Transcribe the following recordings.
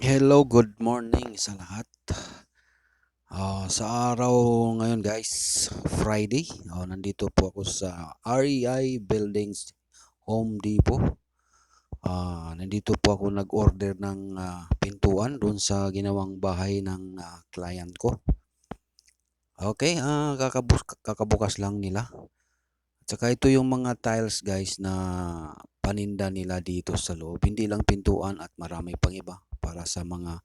Hello, good morning sa lahat. Sa araw ngayon guys, Friday, nandito po ako sa REI Buildings Home Depot. Nandito po ako nag-order ng pintuan doon sa ginawang bahay ng client ko. Okay, kakabukas lang nila. At saka ito yung mga tiles guys na paninda nila dito sa loob. Hindi lang pintuan at marami pang iba para sa mga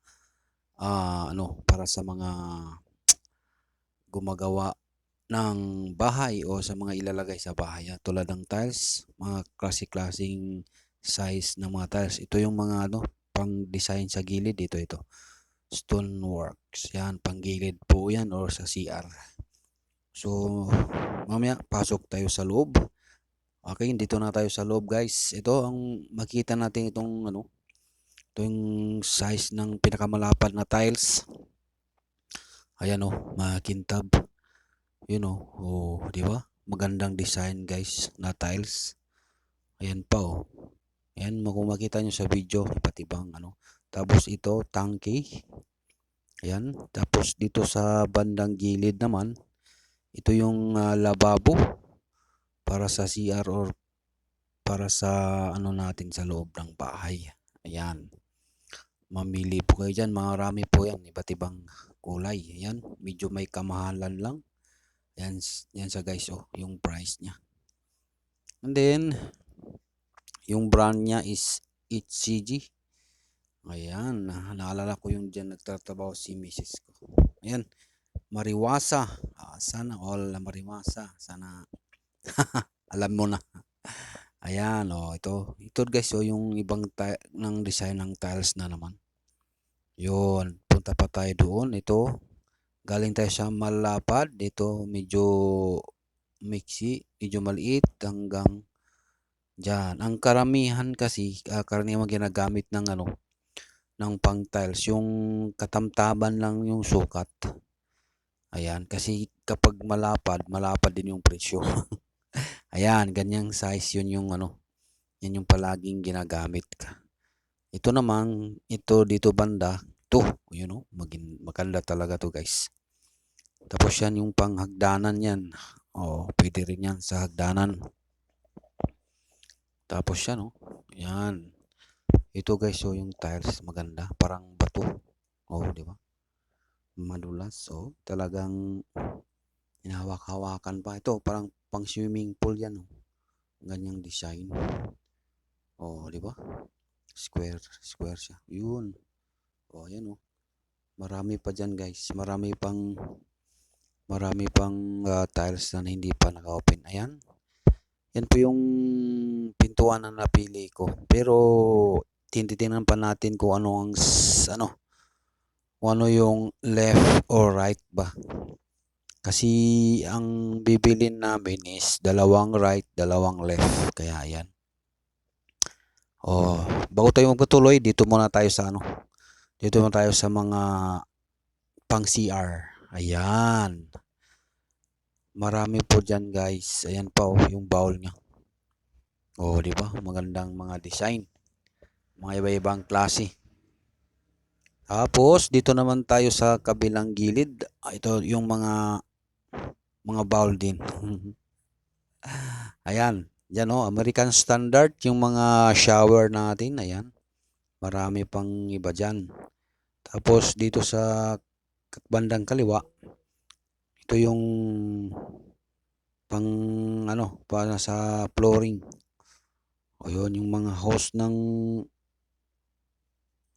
para sa mga gumagawa ng bahay o sa mga ilalagay sa bahay. Tulad ng tiles, mga klase-klaseng size ng mga tiles. Ito yung mga pang-design sa gilid. Ito. Stoneworks. Yan, pang-gilid po yan or sa CR. So, mamaya, pasok tayo sa loob. Okay, dito na tayo sa loob guys. Ito ang makita natin ito yung size ng pinakamalapad na tiles. Ayan makintab. Yun di ba? Magandang design guys na tiles. Ayan pa Ayan, kung makita nyo sa video, iba't ibang Tapos ito, tangke. Ayan. Tapos dito sa bandang gilid naman, ito yung lababo para sa CR or para sa natin sa loob ng bahay. Ayan. Mamili po kayo dyan. Marami po yan. Iba't ibang kulay. Ayan. Medyo may kamahalan lang. Yan sa guys yung price niya. And then yung brand niya is HCG. Ayan, naalala ko yung dyan nagtatrabaho si Mrs. ko. Ayan, Mariwasa. Sana all na Mariwasa. Sana alam mo na. Ayan, ito. Ito guys, yung ibang ng design ng tiles na naman. Yun, punta pa tayo doon. Ito, galing tayo sa malapad. Ito, medyo mixy, medyo maliit hanggang dyan. Ang karamihan kasi, karaniwan ginagamit ng pang tiles, yung katamtaban lang yung sukat. Ayan, kasi kapag malapad din yung presyo. Ayan, ganyang size yun yung yan yung palaging ginagamit ka. Ito naman, ito dito banda, maganda talaga to guys. Tapos yan yung panghagdanan yan. Pwede rin yan sa hagdanan. Tapos yan yan. Ito guys, yung tiles maganda, parang bato. Di ba? Madulas, talagang hinahawak-hawakan pa. Ito, parang pang swimming pool yan, Ganyang design. Di ba? Square siya. Yun. Ayan, Marami pa dyan, guys. Marami pang tiles na hindi pa naka-open. Ayan. Yan po yung pintuan na napili ko. Pero, tinitingnan pa natin kung ano yung left or right ba. Kasi ang bibilin namin is dalawang right, dalawang left. Kaya ayan. Bago tayo magpatuloy, dito muna tayo sa Dito muna tayo sa mga pang CR. Ayan. Marami po dyan guys. Ayan pa yung bowl niya. Di ba? Magandang mga design. Mga iba-ibang klase. Tapos dito naman tayo sa kabilang gilid. Ito yung mga bowl din. Ayan. Yan American Standard yung mga shower natin. Ayan. Marami pang iba dyan. Tapos dito sa bandang kaliwa, ito yung para sa flooring. Yun yung mga hose ng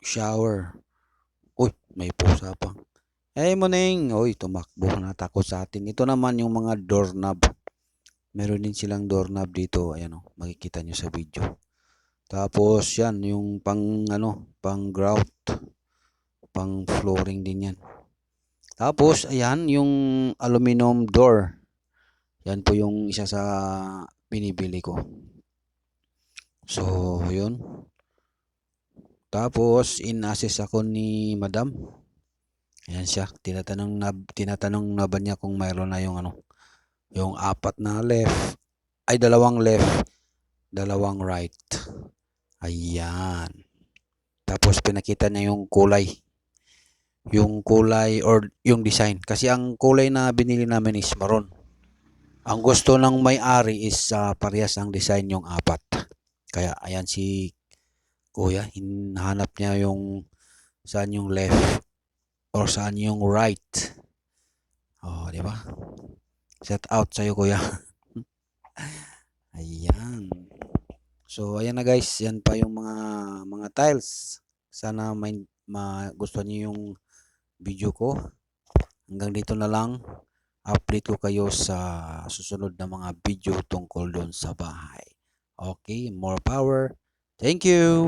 shower. Uy, may pusa pa. Hey, morning. Uy, tumakbo na takot sa atin. Ito naman yung mga doorknob. Meron din silang doorknob dito. Ayan makikita nyo sa video. Tapos yan, yung pang grout, pang flooring din yan. Tapos ayan, yung aluminum door. Yan po yung isa sa binibili ko. So, yun. Tapos in-assist ako ni Madam. Ayan siya, tinatanong na ba niya kung mayroon na yung yung apat na left, dalawang left, dalawang right. Ayan. Tapos pinakita niya yung kulay or yung design. Kasi ang kulay na binili namin is maroon. Ang gusto ng may-ari is parehas ang design yung apat. Kaya ayan si Kuya, hinahanap niya yung saan yung left or saan yung right. Oh, di ba? Set out sa'yo, Kuya. Ayan. So, ayan na guys. Yan pa yung mga tiles. Sana gusto niyo yung video ko. Hanggang dito na lang. Update ko kayo sa susunod na mga video tungkol doon sa bahay. Okay, more power. Thank you!